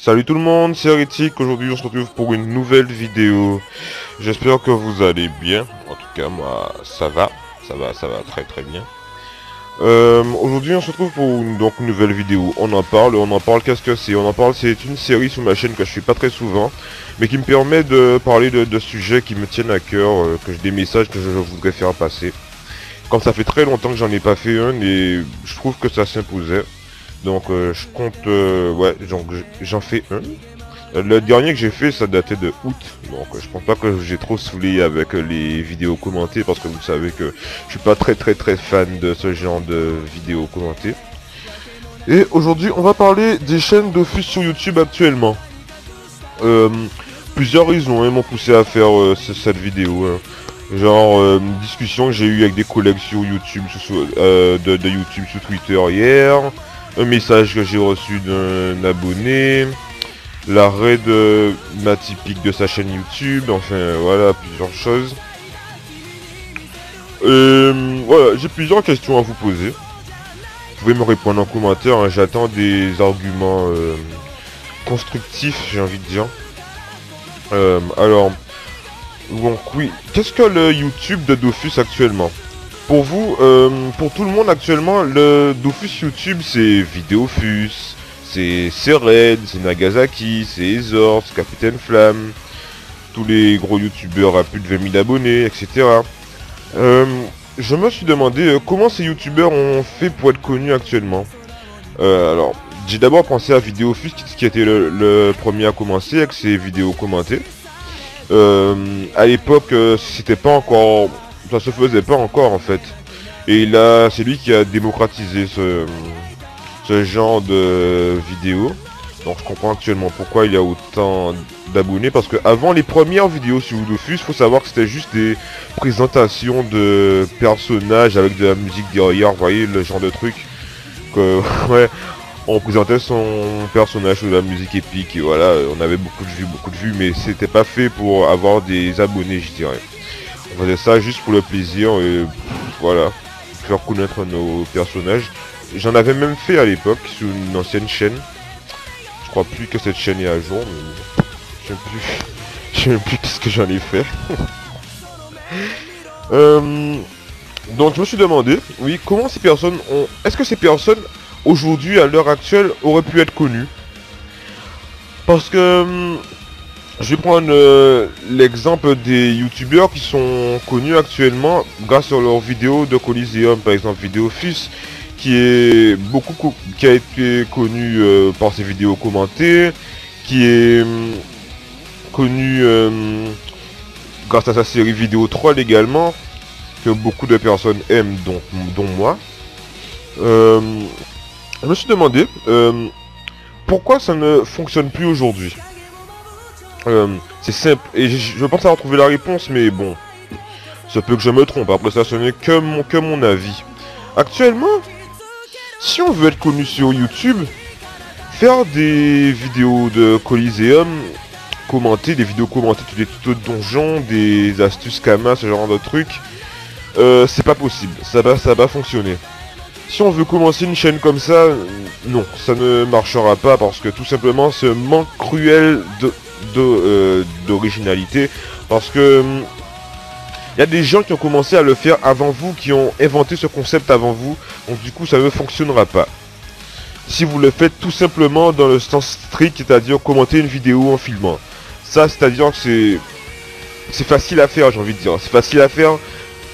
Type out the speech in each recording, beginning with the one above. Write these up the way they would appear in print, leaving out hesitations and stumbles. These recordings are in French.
Salut tout le monde, c'est Hérétique. Aujourd'hui on se retrouve pour une nouvelle vidéo. J'espère que vous allez bien. En tout cas moi ça va. Ça va très très bien. Aujourd'hui on se retrouve pour une nouvelle vidéo. On en parle, qu'est-ce que c'est? On en parle, c'est une série sur ma chaîne que je fais pas très souvent, mais qui me permet de parler de sujets qui me tiennent à cœur, des messages que je voudrais faire passer. Comme ça fait très longtemps que j'en ai pas fait un et je trouve que ça s'imposait. Donc je compte, ouais, donc j'en fais un. Le dernier que j'ai fait, ça datait de août. Donc je pense pas que j'ai trop saoulé avec les vidéos commentées parce que vous savez que je suis pas très fan de ce genre de vidéos commentées. Et aujourd'hui, on va parler des chaînes Dofus sur YouTube actuellement. Euh, Plusieurs raisons m'ont poussé à faire cette vidéo. Genre une discussion que j'ai eue avec des collègues sur YouTube, de YouTube sur Twitter hier. Un message que j'ai reçu d'un abonné. L'arrêt de Matypique de sa chaîne YouTube. Enfin voilà, plusieurs choses. Voilà, j'ai plusieurs questions à vous poser. Vous pouvez me répondre en commentaire, hein, j'attends des arguments constructifs, j'ai envie de dire. Alors, donc oui, qu'est-ce que le YouTube de Dofus actuellement? Pour vous, pour tout le monde actuellement, le Dofus YouTube c'est Vidéofus, c'est Red, c'est Nagasaki, c'est Ezor, c'est Capitaine Flamme, tous les gros youtubeurs à plus de 20 000 abonnés, etc. Je me suis demandé comment ces youtubeurs ont fait pour être connus actuellement. Alors, j'ai d'abord pensé à Vidéofus qui était le premier à commencer avec ses vidéos commentées. À l'époque, c'était pas encore, ça se faisait pas encore en fait. Et là, c'est lui qui a démocratisé ce genre de vidéos. Donc je comprends actuellement pourquoi il y a autant d'abonnés. Parce que avant les premières vidéos sur Dofus, faut savoir que c'était juste des présentations de personnages avec de la musique derrière. Vous voyez le genre de truc que ouais, on présentait son personnage sous la musique épique et voilà, on avait beaucoup de vues, mais c'était pas fait pour avoir des abonnés, je dirais. On faisait ça juste pour le plaisir et voilà, faire connaître nos personnages. J'en avais même fait à l'époque sur une ancienne chaîne. Je crois plus que cette chaîne est à jour, mais je sais plus, je sais même plus qu'est-ce que j'en ai fait. Donc je me suis demandé, oui, comment ces personnes ont... Est-ce que ces personnes, aujourd'hui, à l'heure actuelle, auraient pu être connues? Parce que... je vais prendre l'exemple des youtubeurs qui sont connus actuellement grâce à leurs vidéos de Coliseum, par exemple Vidéofus, qui a été connu par ses vidéos commentées, qui est connu grâce à sa série vidéo troll également, que beaucoup de personnes aiment, dont moi. Je me suis demandé pourquoi ça ne fonctionne plus aujourd'hui. C'est simple, et je pense avoir trouvé la réponse, mais bon, ça peut que je me trompe, après ça ce n'est que mon avis. Actuellement, si on veut être connu sur YouTube, faire des vidéos de Coliseum, commenter, des vidéos commentées, des tutos de donjons, des astuces Kama, ce genre de trucs, c'est pas possible, ça va pas fonctionner. Si on veut commencer une chaîne comme ça, non, ça ne marchera pas parce que tout simplement ce manque cruel d'originalité, parce que il y a des gens qui ont commencé à le faire avant vous, qui ont inventé ce concept avant vous, donc du coup ça ne fonctionnera pas. Si vous le faites tout simplement dans le sens strict, c'est-à-dire commenter une vidéo en filmant, ça c'est-à-dire que c'est facile à faire, j'ai envie de dire, c'est facile à faire,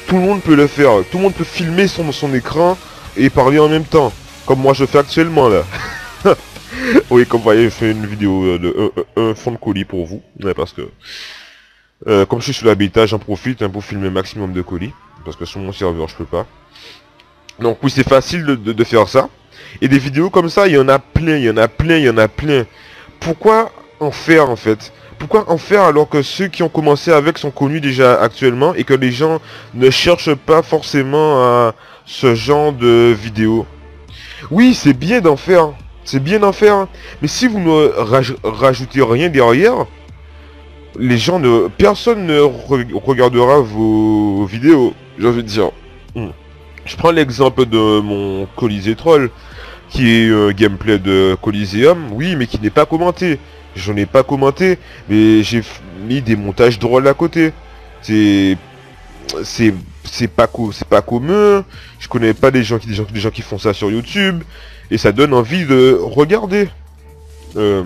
tout le monde peut le faire, tout le monde peut filmer son écran et parler en même temps, comme moi je fais actuellement là. Oui, comme vous voyez, je fais une vidéo de un fond de colis pour vous, ouais, parce que comme je suis sur la bêta, j'en profite pour filmer maximum de colis, parce que sur mon serveur je peux pas. Donc oui, c'est facile de faire ça. Et des vidéos comme ça, il y en a plein, il y en a plein, il y en a plein. Pourquoi en faire en fait? Pourquoi en faire alors que ceux qui ont commencé avec sont connus déjà actuellement et que les gens ne cherchent pas forcément à ce genre de vidéos? Oui, c'est bien d'en faire. C'est bien d'en faire. Mais si vous ne rajoutez rien derrière, les gens ne... personne ne regardera vos vidéos. J'ai envie de dire. Je prends l'exemple de mon Colisée Troll. qui est un gameplay de Coliseum, oui, mais qui n'est pas commenté. J'en ai pas commenté, mais j'ai mis des montages drôles à côté. C'est c'est c'est pas commun. Je connais pas des gens qui font ça sur YouTube et ça donne envie de regarder. Euh,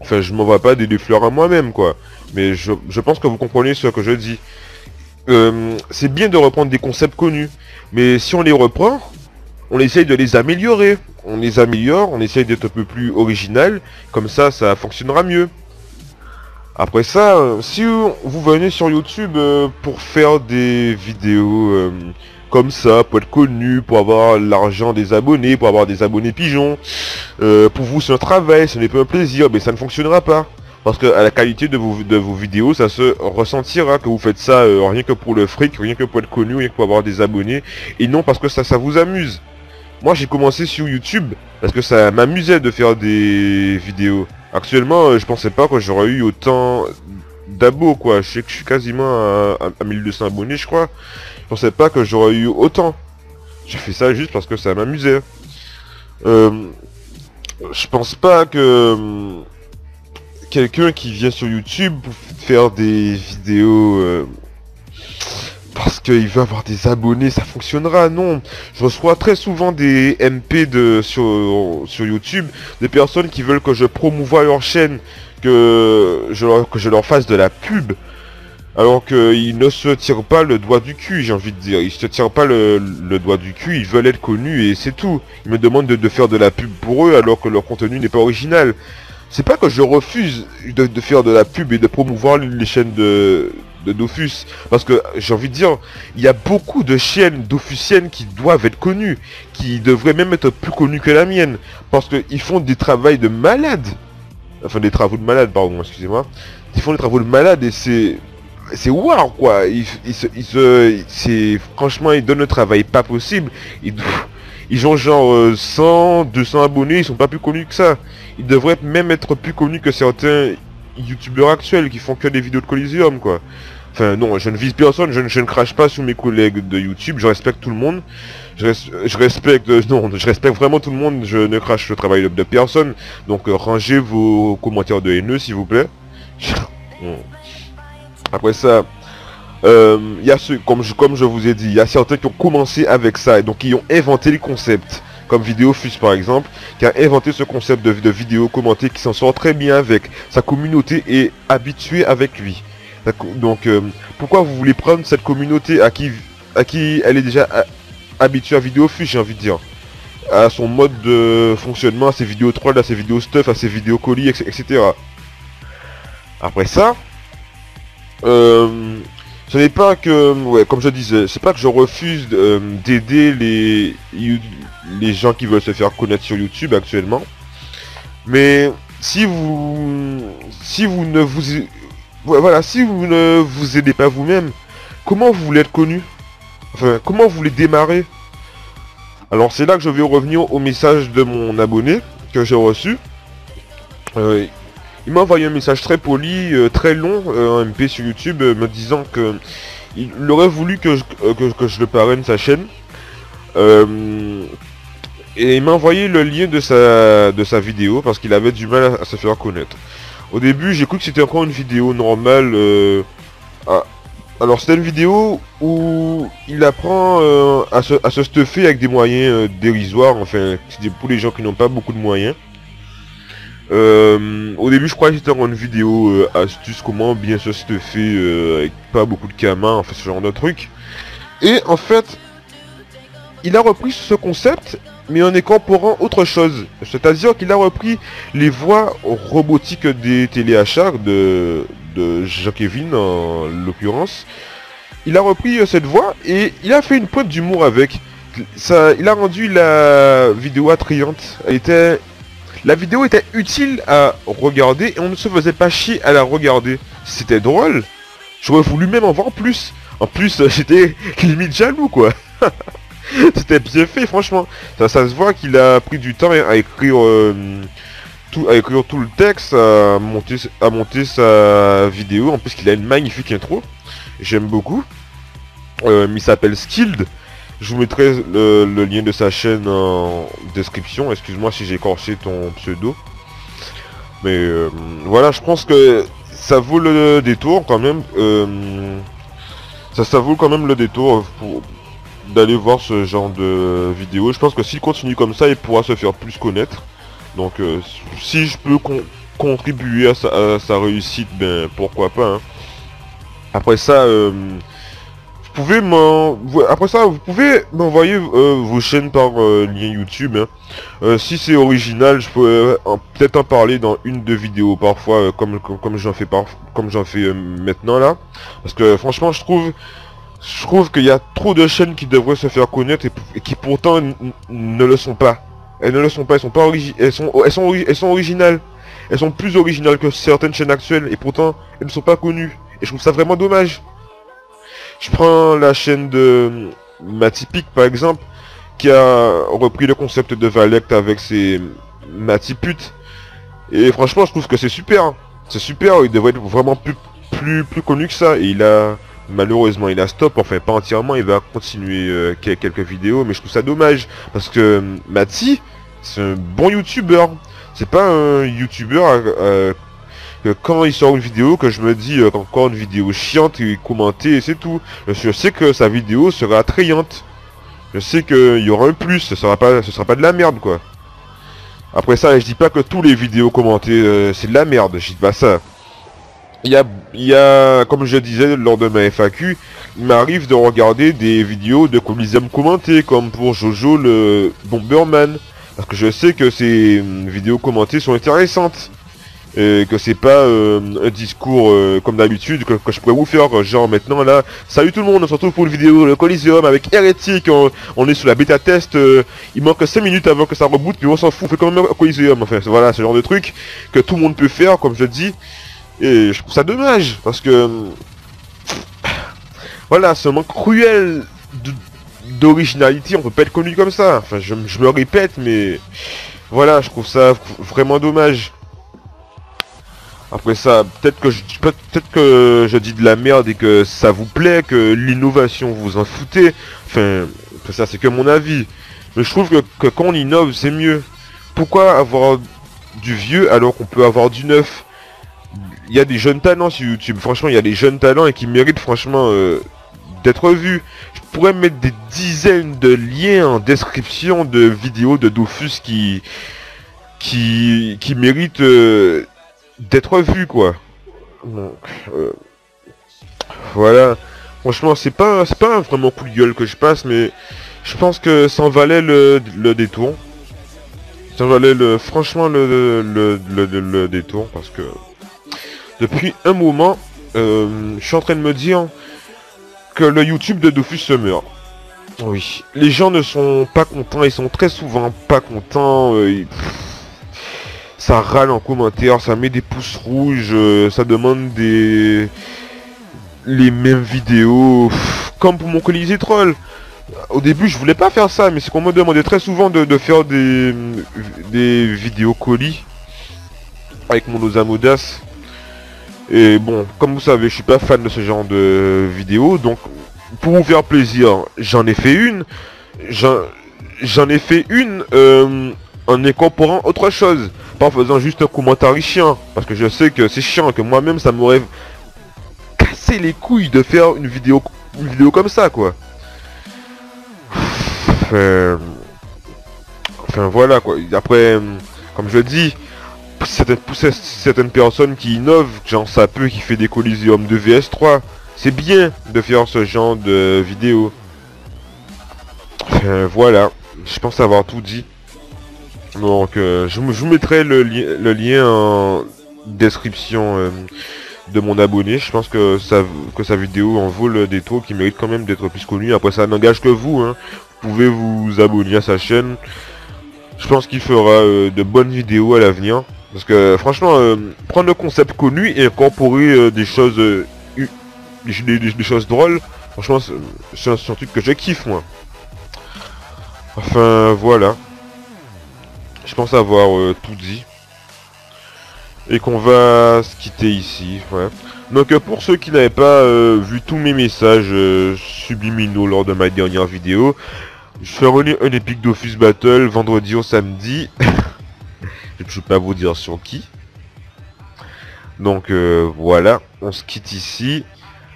Enfin, je m'envoie pas des fleurs à moi-même, quoi. Mais je pense que vous comprenez ce que je dis. C'est bien de reprendre des concepts connus, mais si on les reprend, on essaye de les améliorer. On les améliore, on essaye d'être un peu plus original, comme ça fonctionnera mieux. Après ça, si vous venez sur YouTube pour faire des vidéos comme ça, pour être connu, pour avoir l'argent des abonnés, pour avoir des abonnés pigeons, pour vous c'est un travail, ce n'est pas un plaisir, mais ça ne fonctionnera pas. Parce que à la qualité de vos vidéos, ça se ressentira que vous faites ça rien que pour le fric, rien que pour être connu, rien que pour avoir des abonnés, et non parce que ça vous amuse. Moi j'ai commencé sur YouTube parce que ça m'amusait de faire des vidéos. Actuellement je pensais pas que j'aurais eu autant d'abos quoi. Je sais que je suis quasiment à 1200 abonnés je crois. Je pensais pas que j'aurais eu autant. J'ai fait ça juste parce que ça m'amusait. Je pense pas que quelqu'un qui vient sur YouTube pour faire des vidéos parce qu'il veut avoir des abonnés, ça fonctionnera, non. Je reçois très souvent des MP sur YouTube, des personnes qui veulent que je promouvoie leur chaîne, que je leur fasse de la pub. Alors qu'ils ne se tirent pas le doigt du cul, j'ai envie de dire. Ils se tirent pas le doigt du cul, ils veulent être connus et c'est tout. Ils me demandent de faire de la pub pour eux alors que leur contenu n'est pas original. C'est pas que je refuse de faire de la pub et de promouvoir les chaînes de Dofus, parce que j'ai envie de dire, il y a beaucoup de chaînes dofusiennes qui doivent être connues, qui devraient même être plus connues que la mienne, parce qu'ils font des travaux de malades, enfin des travaux de malades, pardon, excusez-moi, ils font des travaux de malades et c'est waouh quoi, franchement ils donnent un travail pas possible, ils ont genre 100, 200 abonnés, ils sont pas plus connus que ça, ils devraient même être plus connus que certains youtubeurs actuels qui font que des vidéos de Coliseum quoi. Enfin non, je ne vise personne, je ne crache pas sur mes collègues de YouTube, je respecte tout le monde. Je respecte, non, je respecte vraiment tout le monde, je ne crache le travail de personne. Donc rangez vos commentaires de haineux s'il vous plaît. Après ça, il y a ceux, comme je vous ai dit, il y a certains qui ont commencé avec ça, et donc qui ont inventé les concepts. Comme Vidéofus par exemple, qui a inventé ce concept de vidéo commentée, qui s'en sort très bien avec sa communauté et habituée avec lui. Donc pourquoi vous voulez prendre cette communauté à qui elle est déjà habituée à Vidéofus, j'ai envie de dire, à son mode de fonctionnement, à ses vidéos troll, à ses vidéos stuff, à ses vidéos colis, etc. Après ça, ce n'est pas que, ouais, comme je disais, c'est pas que je refuse d'aider les gens qui veulent se faire connaître sur YouTube actuellement, mais si vous ne vous, ouais, voilà, si vous ne vous aidez pas vous-même, comment vous voulez être connu? Enfin, comment vous voulez démarrer? Alors c'est là que je vais revenir au message de mon abonné que j'ai reçu. Il m'a envoyé un message très poli, très long, un MP sur YouTube, me disant que il aurait voulu que je le parraine sa chaîne. Et il m'a envoyé le lien de sa vidéo parce qu'il avait du mal à se faire connaître. Au début, j'ai cru que c'était encore une vidéo normale. Alors c'était une vidéo où il apprend à se stuffer avec des moyens dérisoires. Enfin, c'est pour les gens qui n'ont pas beaucoup de moyens. Au début je croyais que c'était une vidéo astuce, comment bien se stuffer avec pas beaucoup de camas, enfin ce genre de truc. Et en fait, il a repris ce concept, mais en incorporant autre chose. C'est-à-dire qu'il a repris les voix robotiques des téléachats de Jean-Kevin en l'occurrence. Il a repris cette voix et il a fait une pointe d'humour avec. Ça, il a rendu la vidéo attrayante. La vidéo était utile à regarder et on ne se faisait pas chier à la regarder. C'était drôle. J'aurais voulu même en voir plus. En plus, j'étais limite jaloux quoi. C'était bien fait franchement. Ça se voit qu'il a pris du temps à écrire tout le texte, à monter sa vidéo. En plus qu'il a une magnifique intro. J'aime beaucoup. Il s'appelle Skilled. Je vous mettrai le lien de sa chaîne en description. Excuse-moi si j'ai écorché ton pseudo. Mais voilà, je pense que ça vaut le détour quand même. Ça vaut quand même le détour pour d'aller voir ce genre de vidéo. Je pense que s'il continue comme ça, il pourra se faire plus connaître. Donc si je peux contribuer à sa réussite, ben pourquoi pas. Hein. Après ça, après ça, vous pouvez m'envoyer vos chaînes par lien YouTube. Hein. Si c'est original, je peux peut-être en parler dans une de vidéos parfois, comme j'en fais maintenant là. Parce que franchement, je trouve qu'il y a trop de chaînes qui devraient se faire connaître et qui pourtant ne le sont pas. Elles ne le sont pas. Elles sont pas elles sont originales. Elles sont plus originales que certaines chaînes actuelles et pourtant elles ne sont pas connues. Et je trouve ça vraiment dommage. Je prends la chaîne de Matypic par exemple, qui a repris le concept de Valect avec ses Matyputes. Et franchement, je trouve que c'est super. C'est super, il devrait être vraiment plus connu que ça. Et malheureusement, il a stop. Enfin, pas entièrement, il va continuer quelques vidéos. Mais je trouve ça dommage. Parce que Maty, c'est un bon youtubeur. C'est pas un youtubeur que quand il sort une vidéo, que je me dis encore une vidéo chiante et commentée et c'est tout. Je sais que sa vidéo sera attrayante. Je sais qu'il y aura un plus, ce sera pas de la merde quoi. Après ça, je dis pas que tous les vidéos commentées c'est de la merde, je dis pas ça. Il y a, comme je disais lors de ma FAQ, il m'arrive de regarder des vidéos de Coliseum commentées, comme pour Jojo le Bomberman. Parce que je sais que ces vidéos commentées sont intéressantes. Et que c'est pas un discours comme d'habitude que je pourrais vous faire, genre maintenant là, salut tout le monde, on se retrouve pour une vidéo le Coliseum avec Hérétique, on est sur la bêta test, il manque 5 minutes avant que ça reboot, mais on s'en fout, on fait quand même un Coliseum, enfin voilà, ce genre de truc que tout le monde peut faire, comme je dis, et je trouve ça dommage, parce que, voilà, c'est un manque cruel d'originalité, on peut pas être connu comme ça, enfin je me répète, mais voilà, je trouve ça vraiment dommage. Après ça, peut-être que je dis de la merde et que ça vous plaît, que l'innovation vous en foutez. Enfin, ça c'est que mon avis. Mais je trouve que quand on innove, c'est mieux. Pourquoi avoir du vieux alors qu'on peut avoir du neuf? Il y a des jeunes talents sur YouTube. Franchement, il y a des jeunes talents et qui méritent franchement d'être vus. Je pourrais mettre des dizaines de liens en description de vidéos de Dofus qui méritent d'être vu quoi. Donc voilà. Franchement c'est pas un vraiment coup de gueule que je passe, mais je pense que ça en valait le détour. Ça en valait franchement le détour parce que depuis un moment je suis en train de me dire que le YouTube de Dofus se meurt. Oui. Les gens ne sont pas contents, ils sont très souvent pas contents. Ça râle en commentaire, ça met des pouces rouges, ça demande les mêmes vidéos, comme pour mon Colisée Troll. Au début, je voulais pas faire ça, mais c'est qu'on me demandait très souvent de faire des vidéos colis avec mon Osamodas. Et bon, comme vous savez, je suis pas fan de ce genre de vidéos, donc pour vous faire plaisir, j'en ai fait une. J'en ai fait une en incorporant autre chose. Pas en faisant juste un commentaire chiant. Parce que je sais que c'est chiant, que moi-même ça m'aurait cassé les couilles de faire une vidéo comme ça quoi. Enfin voilà quoi. Après, comme je dis, certaines personnes qui innovent, genre ça peut qui fait des Coliseum de VS3. C'est bien de faire ce genre de vidéo. Voilà, je pense avoir tout dit. Donc je vous mettrai le lien en description de mon abonné. Je pense que sa vidéo en vaut le détour, qui mérite quand même d'être plus connu. Après ça n'engage que vous, hein. Vous pouvez vous abonner à sa chaîne. Je pense qu'il fera de bonnes vidéos à l'avenir. Parce que franchement, prendre le concept connu et incorporer des choses des choses drôles, franchement c'est un truc que je kiffe moi. Enfin voilà. Je pense avoir tout dit. et qu'on va se quitter ici, ouais. Donc pour ceux qui n'avaient pas vu tous mes messages subliminaux lors de ma dernière vidéo, je ferai un Epic Dofus Battle vendredi au samedi. Je ne peux pas vous dire sur qui. Donc voilà, on se quitte ici.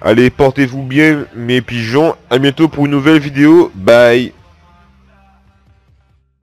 Allez, portez-vous bien mes pigeons. À bientôt pour une nouvelle vidéo. Bye.